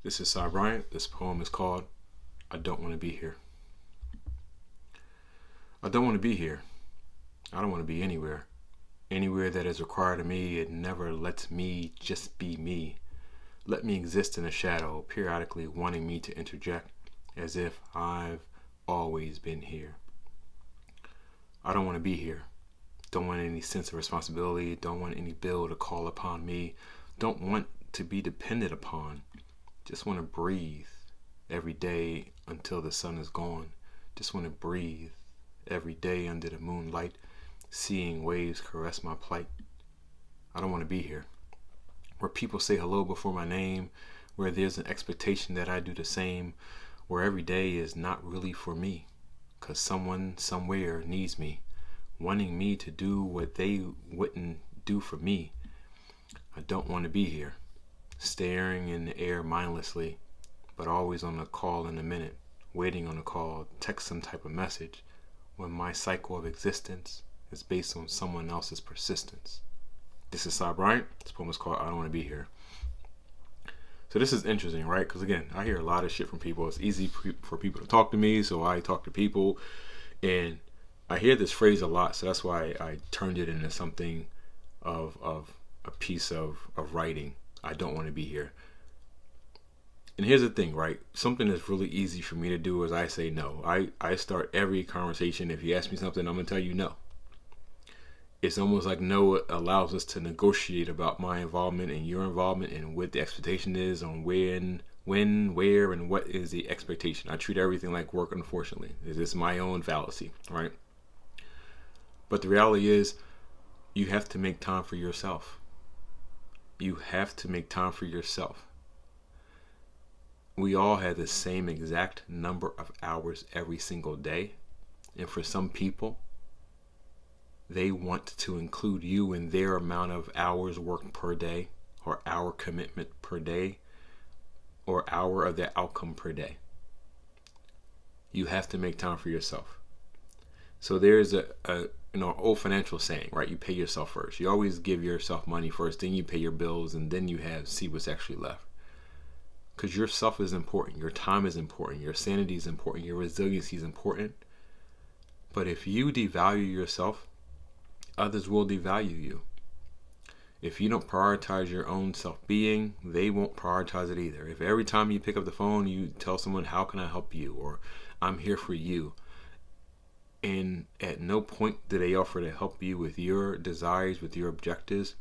This is Cy Bryant. This poem is called I Don't Want to Be Here. I don't want to be here. I don't want to be anywhere. Anywhere that is required of me, it never lets me just be me. Let me exist in the shadow, periodically wanting me to interject as if I've always been here. I don't want to be here. Don't want any sense of responsibility. Don't want any bill to call upon me. Don't want to be dependent upon. Just want to breathe every day until the sun is gone. Just want to breathe every day under the moonlight, seeing waves caress my plight. I don't want to be here. Where people say hello before my name, where there's an expectation that I do the same, where every day is not really for me, 'cause someone somewhere needs me, wanting me to do what they wouldn't do for me. I don't want to be here, staring in the air mindlessly, but always on a call in a minute, waiting on a call, text some type of message, when my cycle of existence is based on someone else's persistence. This is Cy Bryant. This poem is called I Don't Want to Be Here. So this is interesting, right? Because again, I hear a lot of shit from people. It's easy for people to talk to me, so I talk to people. And I hear this phrase a lot, so that's why I turned it into something of a piece of writing. I don't want to be here. And here's the thing, right? Something that's really easy for me to do is I say no. I start every conversation. If you ask me something, I'm going to tell you no. It's almost like no allows us to negotiate about my involvement and your involvement and what the expectation is on when, where, and what is the expectation. I treat everything like work, unfortunately. It's my own fallacy, right? But the reality is you have to make time for yourself. You have to make time for yourself. We all have the same exact number of hours every single day. And for some people, they want to include you in their amount of hours worked per day, or hour commitment per day, or hour of their outcome per day. You have to make time for yourself. So there's a old financial saying, right? You pay yourself first. You always give yourself money first, then you pay your bills, and then you see what's actually left. Because yourself is important. Your time is important. Your sanity is important. Your resiliency is important. But if you devalue yourself, others will devalue you. If you don't prioritize your own self-being, they won't prioritize it either. If every time you pick up the phone, you tell someone, how can I help you? Or I'm here for you. And at no point do they offer to help you with your desires, with your objectives.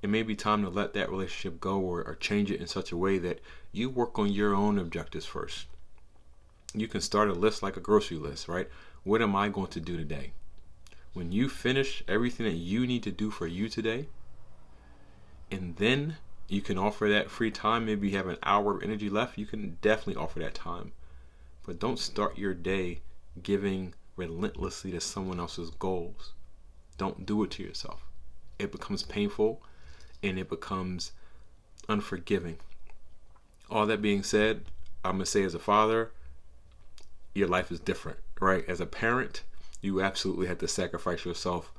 It may be time to let that relationship go or change it in such a way that you work on your own objectives first. You can start a list like a grocery list, right? What am I going to do today? When you finish everything that you need to do for you today, and then you can offer that free time, maybe you have an hour of energy left, you can definitely offer that time. But don't start your day giving relentlessly to someone else's goals. Don't do it to yourself. It becomes painful and it becomes unforgiving. All that being said, I'm going to say as a father, your life is different, right? As a parent, you absolutely have to sacrifice yourself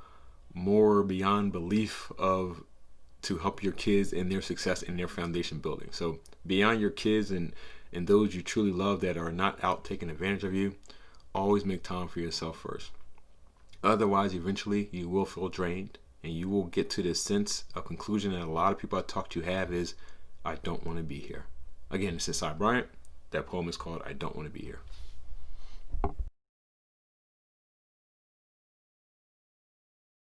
more beyond belief to help your kids in their success in their foundation building. So beyond your kids and those you truly love that are not out taking advantage of you, always make time for yourself first. Otherwise, eventually you will feel drained and you will get to this sense of conclusion that a lot of people I talk to have is, I don't want to be here. Again, this is Cy Bryant. That poem is called I Don't Want to Be Here.